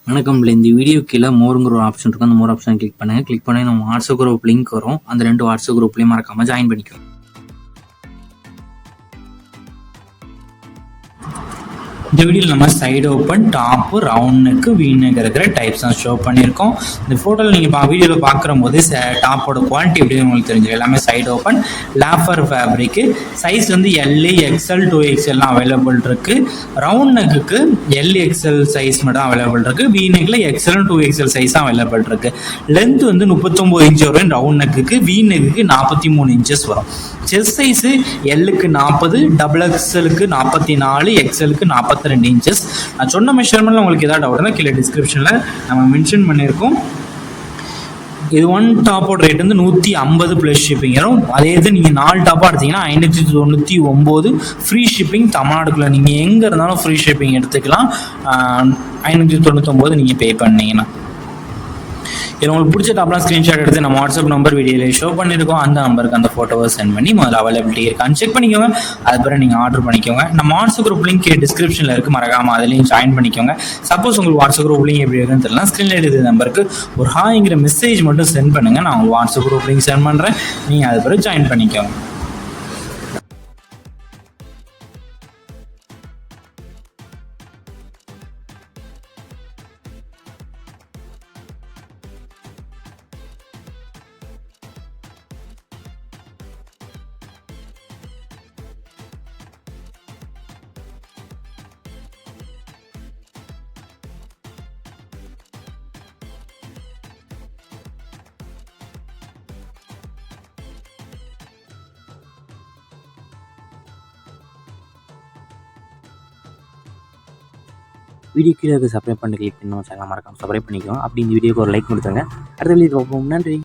வணக்கம். இந்த வீடியோ கீழே மோருங்கிற ஒரு ஆப்ஷன் இருக்கும். அந்த மோர் ஆப்ஷன் கிளிக் பண்ணுங்கள். கிளிக் பண்ணி நம்ம வாட்ஸ்அப் குரூப் லிங்க் வரும். அந்த 2 வாட்ஸ்அப் குரூப்லேயும் மறக்காமல் ஜாயின் பண்ணிக்கோங்க. இந்த வீடியோவில் நம்ம side open, top, round neck, வீ நெக் இருக்கிற டைப்ஸ் தான் ஷோ பண்ணியிருக்கோம். இந்த ஃபோட்டோவில் நீங்கள் வீடியோவில் பார்க்குற போது டாப்போட குவாலிட்டி எப்படின்னு உங்களுக்கு தெரிஞ்சிடும். எல்லாமே சைடு ஓப்பன், லாஃபர் ஃபேப்ரிக்கு, சைஸ் வந்து எல்ஏ, எக்ஸ்எல், 2XLலாம் அவைலபிள் இருக்குது. ரவுண்ட் நெக்குக்கு எல்எக்ஸ்எல் சைஸ் மட்டும் அவைலபிள் இருக்குது. வீ நெக்கில் எக்ஸ்எல் 2XL சைஸ் தான் அவைலபிள் இருக்குது. லென்த் வந்து 39 இன்ச் வரும் ரவுண்ட் நெக்குக்கு. வீ நெக்குக்கு 43 இன்ச்சஸ் வரும். செஸ்ட் சைஸு எல்லுக்கு 40, டபுள் எக்ஸ்எலுக்கு 44, எக்ஸ்எலுக்கு 42 இன்ச்சஸ். நான் சொன்ன மெஷர்மெண்ட்ல உங்களுக்கு ஏதாவது டவுட்னா கீழே டிஸ்கிரிப்ஷனில் நம்ம மென்ஷன் பண்ணியிருக்கோம். இது 1 டாப்போட ரேட் வந்து 150 ப்ளஸ் ஷிப்பிங் வரும். அதே இது நீங்கள் 4 டாப்பாக எடுத்தீங்கன்னா 599 ஃப்ரீ ஷிப்பிங். தமிழ்நாடுக்குள்ளே நீங்கள் எங்கே இருந்தாலும் ஃப்ரீ ஷிப்பிங் எடுத்துக்கலாம். 599 நீங்கள் பே பண்ணீங்கன்னா. இது உங்களுக்கு பிடிச்ச டாப்லாம் ஸ்க்ரீன்ஷாட் எடுத்து நம்ம வாட்ஸ்அப் நம்பர் வீடியோவில் ஷோ பண்ணியிருக்கோம். அந்த நம்பருக்கு அந்த ஃபோட்டோவை சென்ட் பண்ணி முதல்ல அவைலபிலிட்டி இருக்கான்னு செக் பண்ணிக்கோங்க. அதுக்கப்புறம் நீங்கள் ஆர்டர் பண்ணிக்கோங்க. நம்ம வாட்ஸ்அப் குரூப் லிங்க் டிஸ்கிரிப்ஷனில் இருக்குது, மறக்காமல் அதுலேயும் ஜாயின் பண்ணிக்கோங்க. சப்போஸ் உங்களுக்கு வாட்ஸ்அப் குரூப் லிங்க் எப்படி இருக்குன்னு தெரியல, ஸ்க்ரீனில் எடுத்த நம்பருக்கு ஒரு ஹாய்ங்கிற மெசேஜ் மட்டும் சென்ட் பண்ணுங்கள். நான் உங்களுக்கு வாட்ஸ்அப் குரூப் லிங்க் சென்ட் பண்ணுறேன். நீங்கள் அது பிறகு ஜாயின் பண்ணிக்கோங்க. வீடியோ கீழே சப்ஸ்கிரைப் பண்ணி கிளிக் பண்ணி சேனல் மறக்காம சப்ஸ்கிரைப் பண்ணிக்கோங்க. அப்படி இந்த வீடியோக்கு ஒரு லைக் கொடுத்துருங்க. அடுத்த வீடியோ பார்ப்போம். நன்றி.